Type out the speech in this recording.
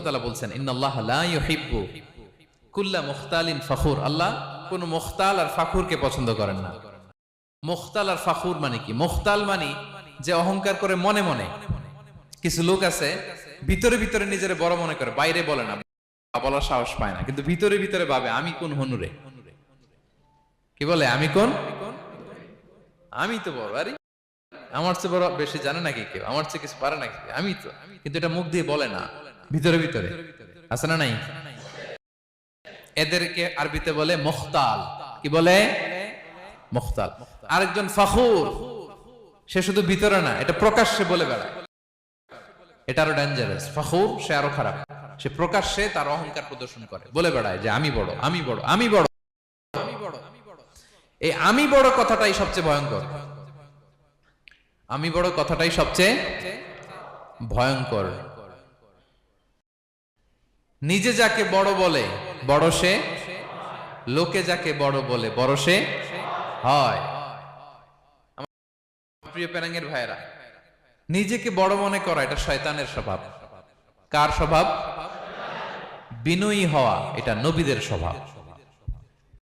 তাআলা বলছেন ইন্নাল্লাহা লা ইউহিব্বু কুল্লা মুখতালিন ফখুর, আল্লাহ কোন মুখতাল আর ফাখুরকে পছন্দ করেন না। মুখতাল আর ফাখুর মানে কি? মুখতাল মানে যে অহংকার করে মনে মনে। কিছু লোক আছে ভিতরে ভিতরে নিজের বড় মনে করে, বাইরে বলে না, বলার সাহস পায় না, কিন্তু ভিতরে ভিতরে ভাবে আমি কোন হনুরে। কি বলে? আমি কোন? আমি তো বড়, আরে আমার চেয়ে বড় বেশি জানে নাকি কেউ? আমার চেয়ে কিছু পারে নাকি? আমি তো। কিন্তু এটা মুখ দিয়ে বলে না, ভিতরে ভিতরে আছে না নাই? এদেরকে আরবিতে বলে মুখতাল। কি বলে? মুখতাল। আরেকজন ফাখুর, সে শুধু ভিতরে না, এটা প্রকাশ্যে বলে বেড়ায়। এটা আরো ডেঞ্জারাস। ফাখুর সে আরো খারাপ, সে প্রকাশ্যে তার অহংকার প্রদর্শন করে, বলে বেড়ায় যে আমি বড়, আমি বড়, আমি বড়, আমি বড়। এই আমি বড় কথাটাই সবচেয়ে ভয়ঙ্কর। আমি বড় কথাটাই সবচেয়ে ভয়ঙ্কর। নিজে যাকে বড় বলে বড় সে, লোকে যাকে বড় বলে বড় সে হয়। আমার প্রিয় পেনাঙ্গের ভাইয়েরা, নিজেকে বড় মনে করা এটা শয়তানের স্বভাব। কার স্বভাব? বিনয়ী হওয়া এটা নবীদের স্বভাব।